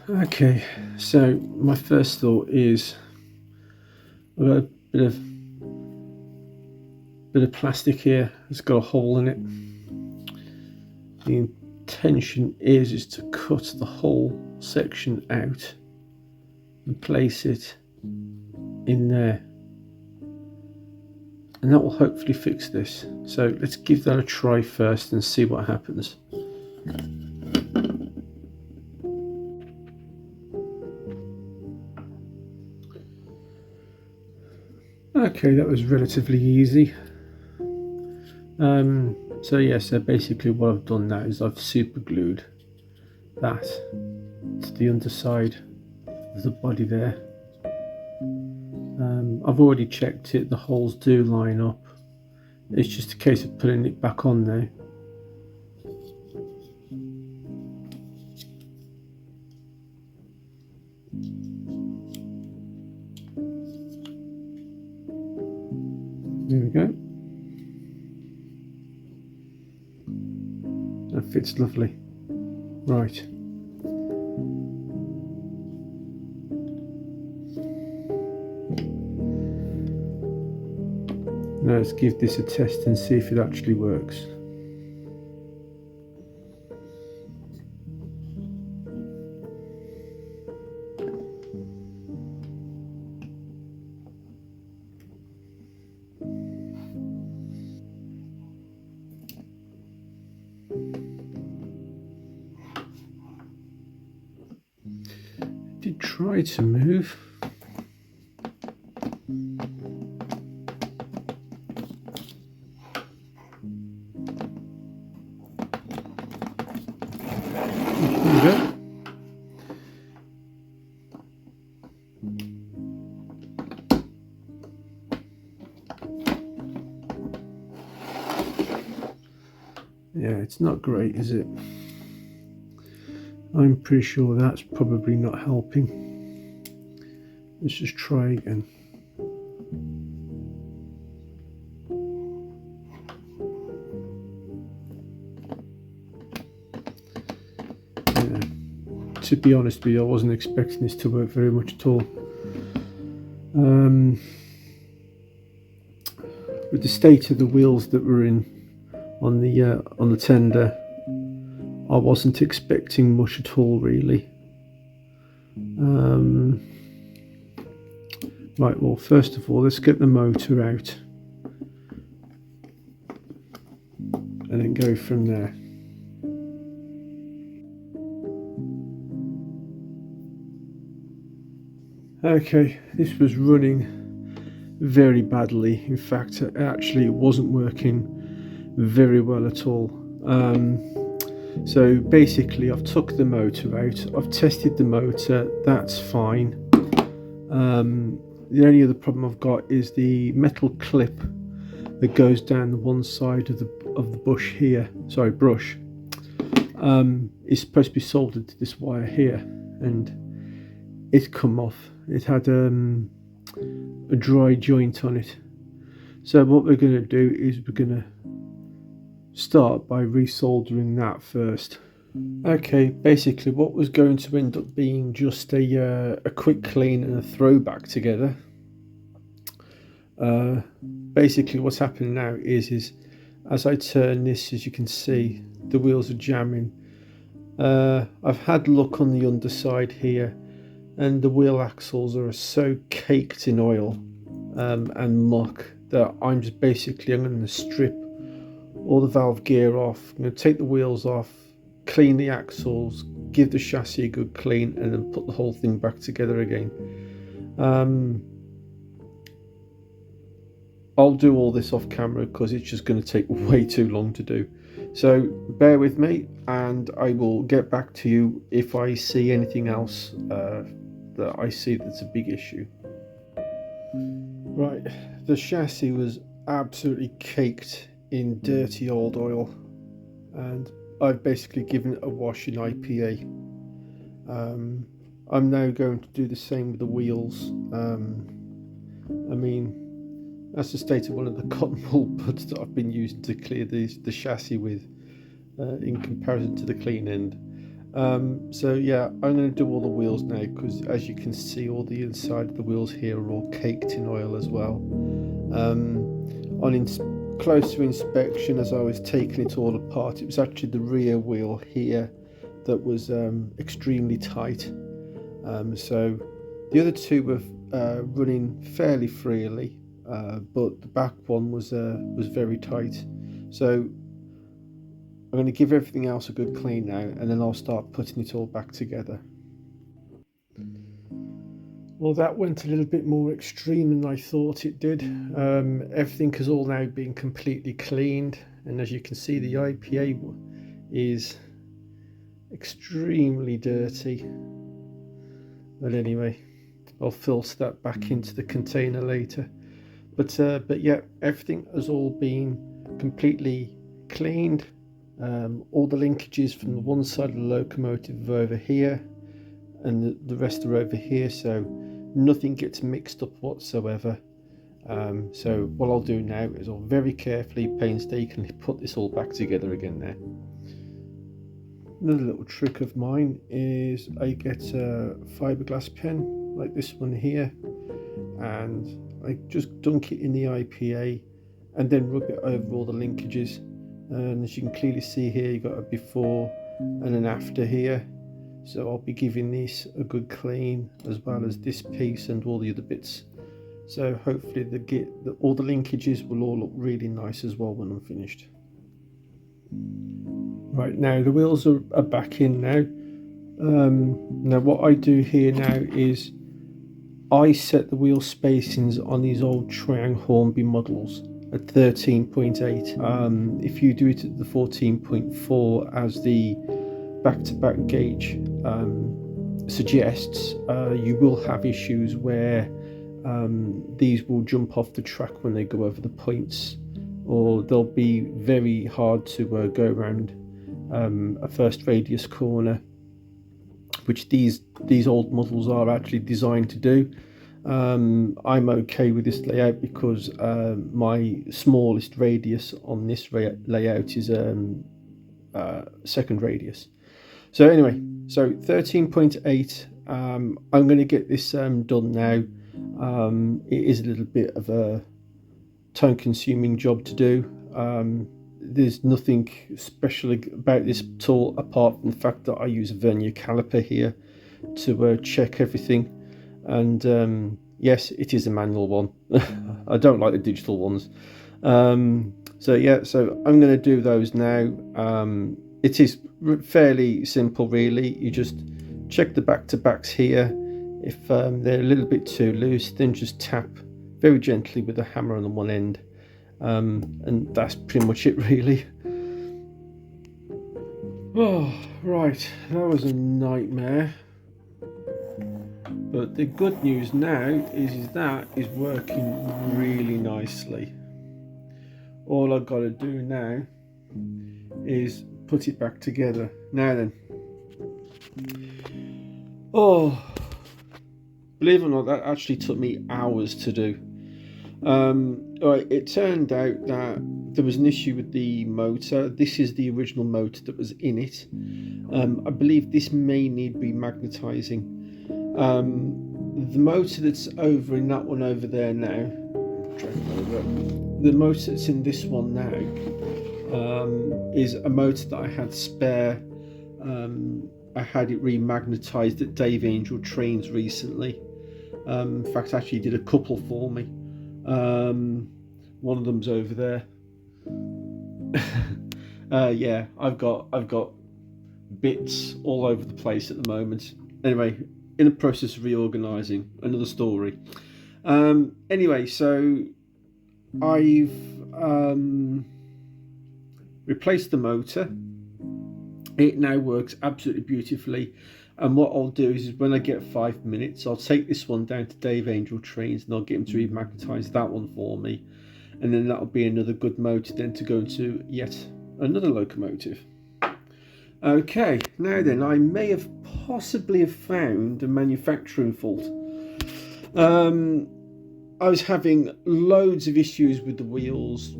Okay, so my first thought is I've got a bit of plastic here. It's got a hole in it. The intention is to cut the whole section out and place it in there, and that will hopefully fix this. So let's give that a try first and see what happens. Okay, that was relatively easy. So basically what I've done now is I've super glued that to the underside of the body there. I've already checked it, the holes do line up. It's just a case of putting it back on now. There we go. That fits lovely. Right. Now let's give this a test and see if it actually works. Did try to move. There we go. Yeah, it's not great, is it? I'm pretty sure that's probably not helping. Let's just try again. Yeah. To be honest with you, I wasn't expecting this to work very much at all. With the state of the wheels that were in on the tender, I wasn't expecting much at all, really. Right, well, first of all, let's get the motor out and then go from there. Okay, this was running very badly. In fact, actually it wasn't working very well at all. So basically I've took the motor out, I've tested the motor, that's fine. The only other problem I've got is the metal clip that goes down the one side of the brush here, is supposed to be soldered to this wire here, and it's come off. It had a dry joint on it. So what we're going to do is we're going to start by resoldering that first. Okay, basically what was going to end up being just a quick clean and a throwback together. Basically what's happening now is as I turn this, as you can see, the wheels are jamming. I've had a look on the underside here, and the wheel axles are so caked in oil and muck that I'm going to strip all the valve gear off. I'm going to take the wheels off, clean the axles, give the chassis a good clean, and then put the whole thing back together again. I'll do all this off camera because it's just going to take way too long to do. So bear with me, and I will get back to you if I see anything else that I see that's a big issue. Right, the chassis was absolutely caked in dirty old oil, and I've basically given it a wash in IPA. I'm now going to do the same with the wheels. I mean, that's the state of one of the cotton wool buds that I've been using to clear the chassis with, in comparison to the clean end. So yeah, I'm going to do all the wheels now, because as you can see, all the inside of the wheels here are all caked in oil as well. On closer inspection, as I was taking it all apart, it was actually the rear wheel here that was extremely tight. So the other two were running fairly freely, but the back one was very tight. So I'm going to give everything else a good clean now, and then I'll start putting it all back together. Well, that went a little bit more extreme than I thought it did. Everything has all now been completely cleaned, and as you can see, the IPA is extremely dirty. But anyway, I'll filter that back into the container later. But yeah, everything has all been completely cleaned. All the linkages from the one side of the locomotive are over here, and the rest are over here, so nothing gets mixed up whatsoever. So what I'll do now is I'll very carefully, painstakingly put this all back together again now. Another little trick of mine is I get a fiberglass pen like this one here, and I just dunk it in the IPA and then rub it over all the linkages. And as you can clearly see here, you've got a before and an after here. So I'll be giving this a good clean, as well as this piece and all the other bits. So hopefully all the linkages will all look really nice as well when I'm finished. Right, now the wheels are back in now. Now what I do here now is I set the wheel spacings on these old Triang Hornby models at 13.8. If you do it at the 14.4 as the back-to-back gauge suggests, you will have issues where these will jump off the track when they go over the points, or they'll be very hard to go around a first radius corner, which these old models are actually designed to do. I'm okay with this layout because my smallest radius on this layout is second radius. So anyway, so 13.8, I'm going to get this done now. It is a little bit of a time consuming job to do. There's nothing special about this at all, apart from the fact that I use a vernier caliper here to check everything. And yes, it is a manual one. I don't like the digital ones. So yeah, so I'm going to do those now. It is fairly simple, really. You just check the back-to-backs here. If they're a little bit too loose, then just tap very gently with a hammer on the one end. And that's pretty much it, really. Oh, right, that was a nightmare. But the good news now is that is working really nicely. All I've got to do now is put it back together. Now then. Oh, believe it or not, that actually took me hours to do. Right, it turned out that there was an issue with the motor. This is the original motor that was in it. I believe this may need remagnetizing. The motor that's over in that one over there now, the motor that's in this one now is a motor that I had spare. I had it remagnetized at Dave Angel Trains recently. In fact, actually did a couple for me. One of them's over there. Yeah, I've got bits all over the place at the moment. Anyway, in the process of reorganizing, another story. Anyway, so I've replaced the motor. It now works absolutely beautifully. And what I'll do is when I get 5 minutes, I'll take this one down to Dave Angel Trains and I'll get him to remagnetize that one for me. And then that'll be another good motor then to go into yet another locomotive. Okay, now then, I may have possibly have found a manufacturing fault. I was having loads of issues with the wheels.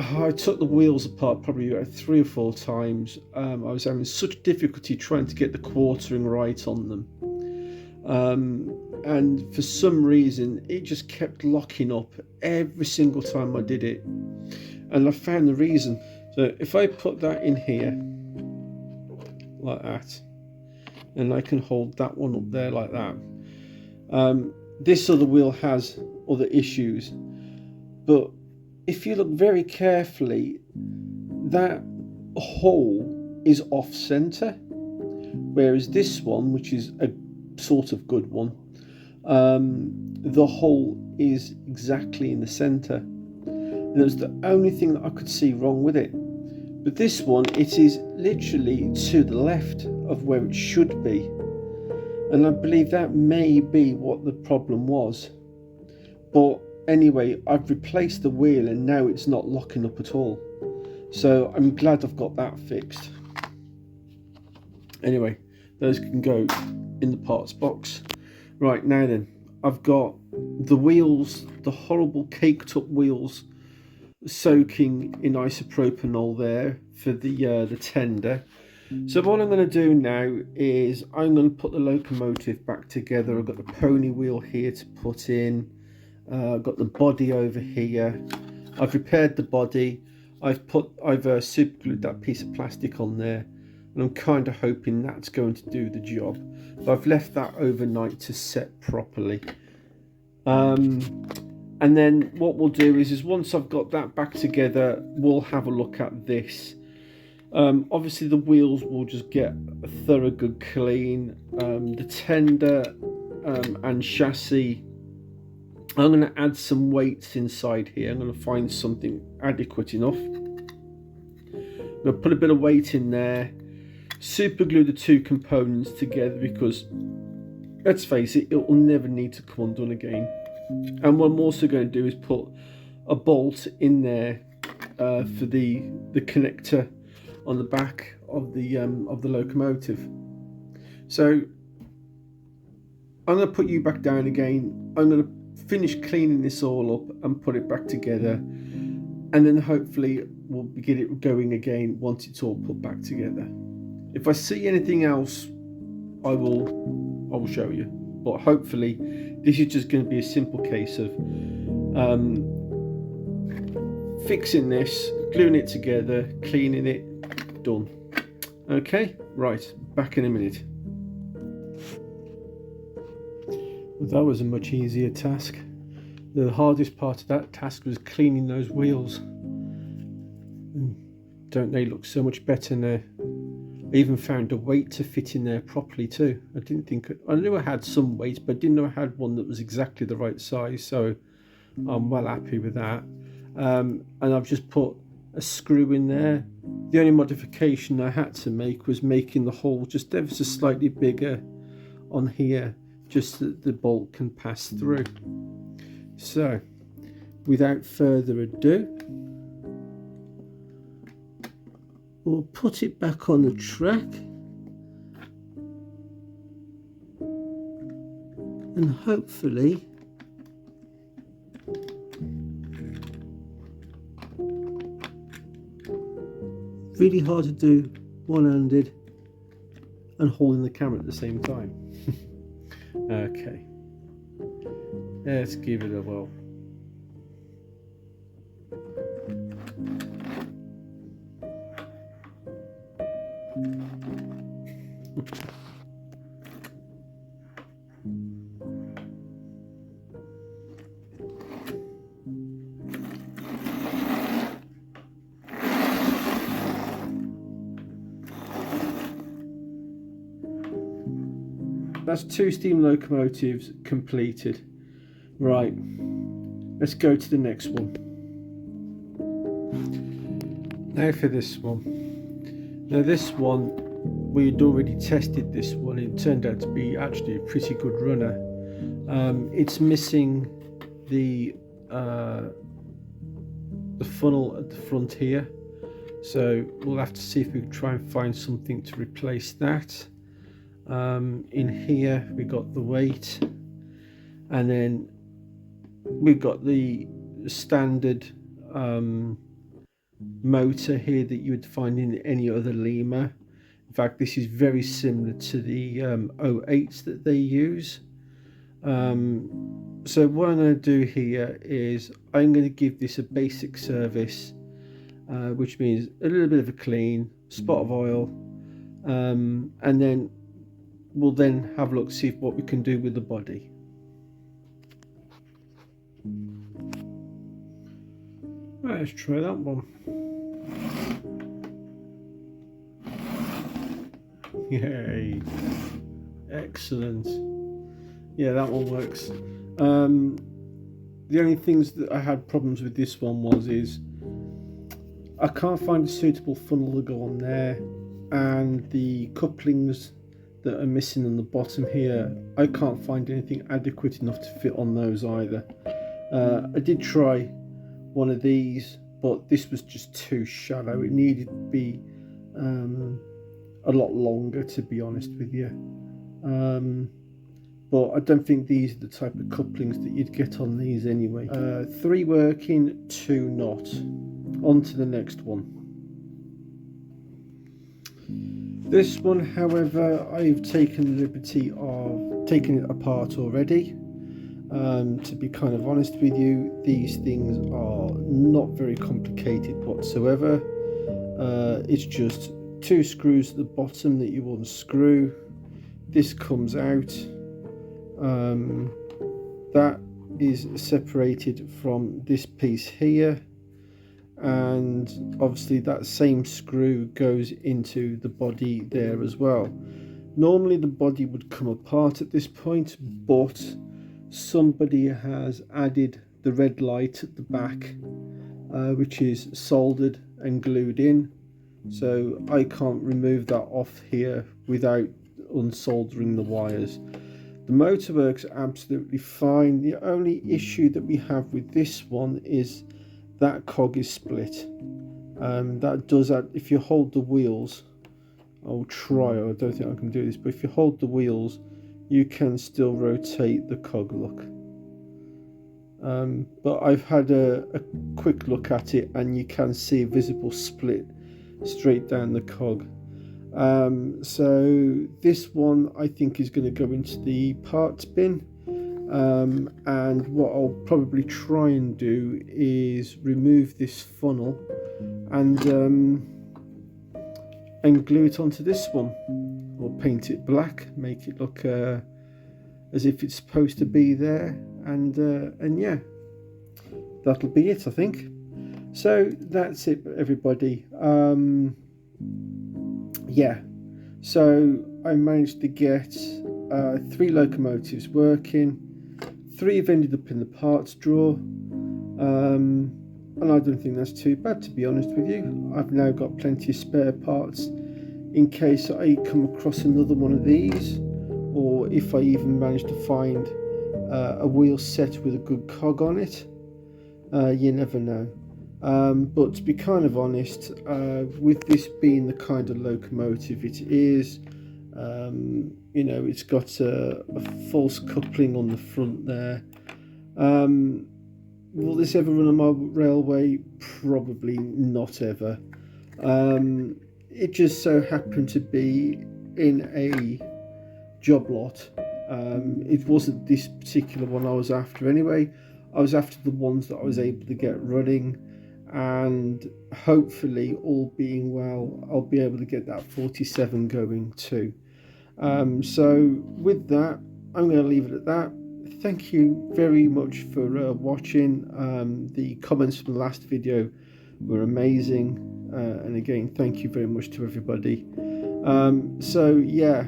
I took the wheels apart probably about 3 or 4 times. I was having such difficulty trying to get the quartering right on them. And for some reason, it just kept locking up every single time I did it. And I found the reason. So if I put that in here, like that, and I can hold that one up there like that. This other wheel has other issues, but if you look very carefully, that hole is off center, whereas this one, which is a sort of good one, the hole is exactly in the center, and that's the only thing that I could see wrong with it. But this one, it is literally to the left of where it should be, and I believe that may be what the problem was. But anyway, I've replaced the wheel and now it's not locking up at all, so I'm glad I've got that fixed. Anyway, those can go in the parts box. Right, now then, I've got the wheels, the horrible caked up wheels, soaking in isopropanol there for the tender. So what I'm going to do now is I'm going to put the locomotive back together. I've got the pony wheel here to put in. I've got the body over here. I've repaired the body. I've super glued that piece of plastic on there, and I'm kind of hoping that's going to do the job. But I've left that overnight to set properly. And then what we'll do is once I've got that back together, we'll have a look at this. Obviously the wheels will just get a thorough good clean. The tender and chassis, I'm going to add some weights inside here. I'm going to find something adequate enough. I'm going to put a bit of weight in there, super glue the two components together, because let's face it, it will never need to come undone again. And what I'm also going to do is put a bolt in there for the connector on the back of the locomotive. So I'm going to put you back down again. I'm going to finish cleaning this all up and put it back together, and then hopefully we'll get it going again once it's all put back together. If I see anything else, I will show you, but hopefully this is just going to be a simple case of fixing this, gluing it together, cleaning it, done. Okay, right, back in a minute. That was a much easier task. The hardest part of that task was cleaning those wheels. Don't they look so much better now? I even found a weight to fit in there properly too. I knew I had some weight, but I didn't know I had one that was exactly the right size, so I'm well happy with that. And I've just put a screw in there. The only modification I had to make was making the hole just ever so slightly bigger on here, just so that the bolt can pass through. So without further ado, we'll put it back on the track and hopefully really hard to do one-handed and holding the camera at the same time. Okay, let's give it a whirl. That's 2 steam locomotives completed. Right, let's go to the next one. Now for this one. Now this one, we had already tested this one. It turned out to be actually a pretty good runner. It's missing the funnel at the front here, so we'll have to see if we can try and find something to replace that. In here we got the weight, and then we've got the standard motor here that you would find in any other lemur. In fact, this is very similar to the 08s that they use. So what I'm going to do here is I'm going to give this a basic service, which means a little bit of a clean, spot of oil, and then we'll then have a look, see what we can do with the body. Right, let's try that one. Yay, excellent. Yeah, that one works. The only things that I had problems with this one is I can't find a suitable funnel to go on there, and the couplings that are missing on the bottom here, I can't find anything adequate enough to fit on those either. I did try one of these, but this was just too shallow. It needed to be a lot longer, to be honest with you. But I don't think these are the type of couplings that you'd get on these anyway. 3 working, 2 not. On to the next one. This one, however, I've taken the liberty of taking it apart already. To be kind of honest with you, these things are not very complicated whatsoever. It's just 2 screws at the bottom that you unscrew. This comes out. That is separated from this piece here, and obviously that same screw goes into the body there as well. Normally the body would come apart at this point, but somebody has added the red light at the back, which is soldered and glued in, so I can't remove that off here without unsoldering the wires. The motor works absolutely fine. The only issue that we have with this one is that cog is split. That does that if you hold the wheels. I'll try, I don't think I can do this, but if you hold the wheels you can still rotate the cog, look. But I've had a quick look at it and you can see a visible split straight down the cog. So this one I think is going to go into the parts bin, and what I'll probably try and do is remove this funnel and glue it onto this one, or paint it black, make it look as if it's supposed to be there, and yeah, that'll be it, I think. So that's it, everybody. Yeah, so I managed to get 3 locomotives working. 3 have ended up in the parts drawer, and I don't think that's too bad, to be honest with you. I've now got plenty of spare parts in case I come across another one of these, or if I even manage to find a wheel set with a good cog on it. You never know. But to be kind of honest, with this being the kind of locomotive it is, you know, it's got a false coupling on the front there. Will this ever run on my railway? Probably not ever. It just so happened to be in a job lot. It wasn't this particular one I was after anyway. I was after the ones that I was able to get running, and hopefully, all being well, I'll be able to get that 47 going too. So with that, I'm going to leave it at that. Thank you very much for watching. The comments from the last video were amazing, and again, thank you very much to everybody. So yeah,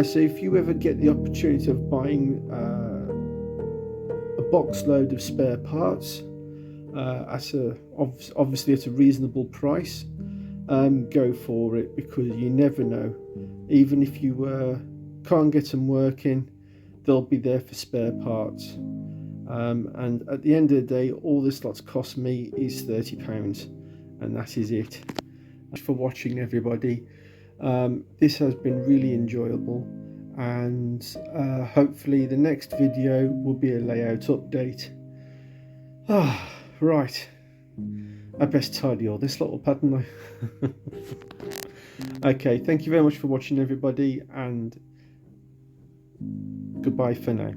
so if you ever get the opportunity of buying a box load of spare parts obviously at a reasonable price, go for it, because you never know. Even if you can't get them working, they'll be there for spare parts. And at the end of the day, all this lot's cost me is £30, and that is it. Thanks for watching, everybody. This has been really enjoyable, and hopefully the next video will be a layout update. Right, I best tidy all this lot up, hadn't I? Okay, thank you very much for watching, everybody, and goodbye for now.